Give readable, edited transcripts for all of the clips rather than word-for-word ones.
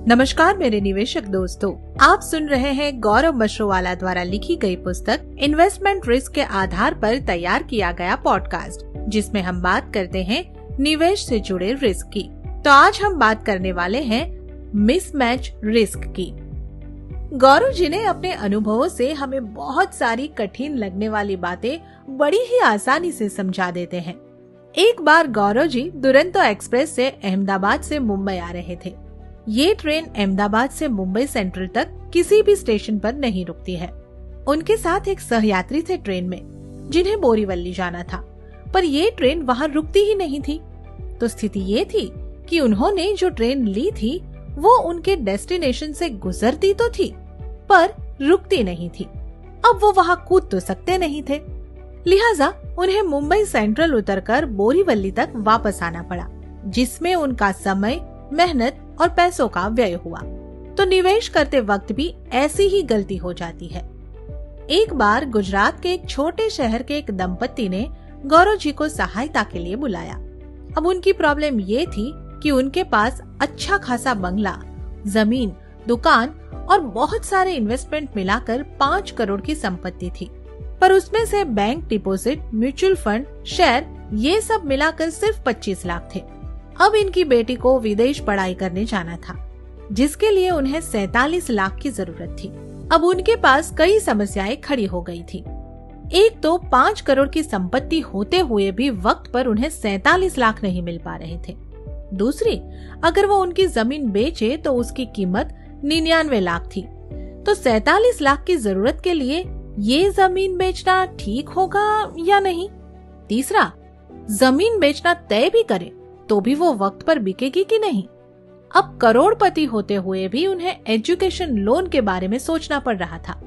नमस्कार मेरे निवेशक दोस्तों, आप सुन रहे हैं गौरव मशरूवाला द्वारा लिखी गई पुस्तक इन्वेस्टमेंट रिस्क के आधार पर तैयार किया गया पॉडकास्ट, जिसमें हम बात करते हैं निवेश से जुड़े रिस्क की। तो आज हम बात करने वाले हैं मिसमैच रिस्क की। गौरव जी ने अपने अनुभवों से हमें बहुत सारी कठिन लगने वाली बातें बड़ी ही आसानी से समझा देते हैं। एक बार गौरव जी दुरंतो एक्सप्रेस से अहमदाबाद से मुंबई आ रहे थे। ये ट्रेन अहमदाबाद से मुंबई सेंट्रल तक किसी भी स्टेशन पर नहीं रुकती है। उनके साथ एक सहयात्री थे ट्रेन में, जिन्हें बोरीवली जाना था, पर ये ट्रेन वहाँ रुकती ही नहीं थी। तो स्थिति ये थी कि उन्होंने जो ट्रेन ली थी वो उनके डेस्टिनेशन से गुजरती तो थी, पर रुकती नहीं थी। अब वो वहाँ कूद तो सकते नहीं थे, लिहाजा उन्हें मुंबई सेंट्रल उतरकर बोरीवली तक वापस आना पड़ा, जिसमें उनका समय, मेहनत और पैसों का व्यय हुआ। तो निवेश करते वक्त भी ऐसी ही गलती हो जाती है। एक बार गुजरात के एक छोटे शहर के एक दंपत्ति ने गौरव जी को सहायता के लिए बुलाया। अब उनकी प्रॉब्लम ये थी कि उनके पास अच्छा खासा बंगला, जमीन, दुकान और बहुत सारे इन्वेस्टमेंट मिलाकर 5 करोड़ की संपत्ति थी, पर उसमें से bank deposit, mutual fund, share ये सब मिलाकर सिर्फ 25 लाख थे। अब इनकी बेटी को विदेश पढ़ाई करने जाना था, जिसके लिए उन्हें 47 लाख की जरूरत थी। अब उनके पास कई समस्याएं खड़ी हो गई थी। एक तो 5 करोड़ की संपत्ति होते हुए भी वक्त पर उन्हें 47 लाख नहीं मिल पा रहे थे। दूसरी, अगर वो उनकी जमीन बेचे तो उसकी कीमत 99 लाख थी। तो 47 लाख की जरूरत के लिए ये जमीन बेचना ठीक होगा या नहीं? तीसरा, जमीन बेचना तय भी करे तो भी वो वक्त पर बिकेगी कि नहीं? अब करोड़पति होते हुए भी उन्हें एजुकेशन लोन के बारे में सोचना पड़ रहा था।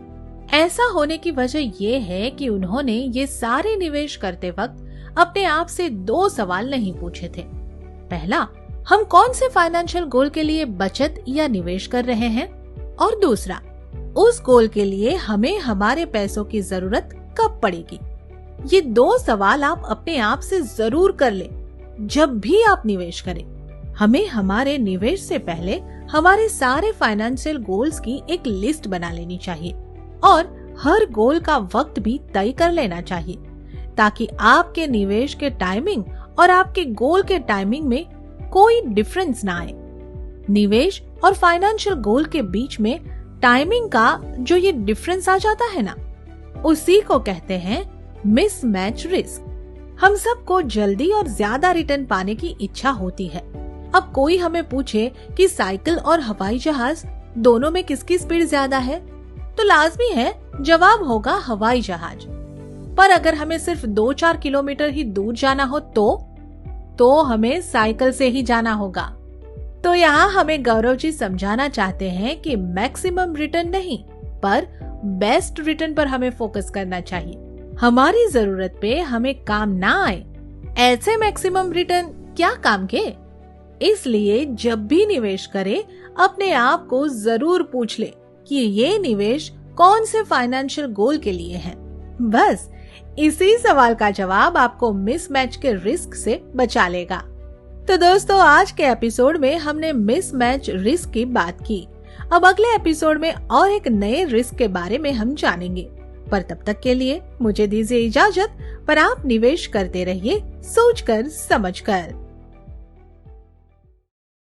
ऐसा होने की वजह ये है कि उन्होंने ये सारे निवेश करते वक्त अपने आप से 2 सवाल नहीं पूछे थे। पहला, हम कौन से फाइनेंशियल गोल के लिए बचत या निवेश कर रहे हैं, और दूसरा, उस गोल के लिए हमें हमारे पैसों की जरूरत कब पड़ेगी। ये 2 सवाल आप अपने आप से जरूर कर लें जब भी आप निवेश करें। हमें हमारे निवेश से पहले हमारे सारे फाइनेंशियल गोल्स की एक लिस्ट बना लेनी चाहिए और हर गोल का वक्त भी तय कर लेना चाहिए, ताकि आपके निवेश के टाइमिंग और आपके गोल के टाइमिंग में कोई डिफरेंस ना आए। निवेश और फाइनेंशियल गोल के बीच में टाइमिंग का जो ये डिफरेंस आ जाता है ना, उसी को कहते हैं मिसमैच रिस्क। हम सबको जल्दी और ज्यादा रिटर्न पाने की इच्छा होती है। अब कोई हमें पूछे कि साइकिल और हवाई जहाज दोनों में किसकी स्पीड ज्यादा है, तो लाजमी है जवाब होगा हवाई जहाज। पर अगर हमें सिर्फ 2-4 किलोमीटर ही दूर जाना हो तो हमें साइकिल से ही जाना होगा। तो यहाँ हमें गौरव जी समझाना चाहते हैं कि मैक्सिमम रिटर्न नहीं, पर बेस्ट रिटर्न पर हमें फोकस करना चाहिए। हमारी जरूरत पे हमें काम ना आए ऐसे मैक्सिमम रिटर्न क्या काम के। इसलिए जब भी निवेश करें, अपने आप को जरूर पूछ ले कि ये निवेश कौन से फाइनेंशियल गोल के लिए है। बस इसी सवाल का जवाब आपको मिसमैच के रिस्क से बचा लेगा। तो दोस्तों, आज के एपिसोड में हमने मिसमैच रिस्क की बात की। अब अगले एपिसोड में और एक नए रिस्क के बारे में हम जानेंगे, पर तब तक के लिए मुझे दीजिए इजाजत। पर आप निवेश करते रहिए सोचकर समझकर।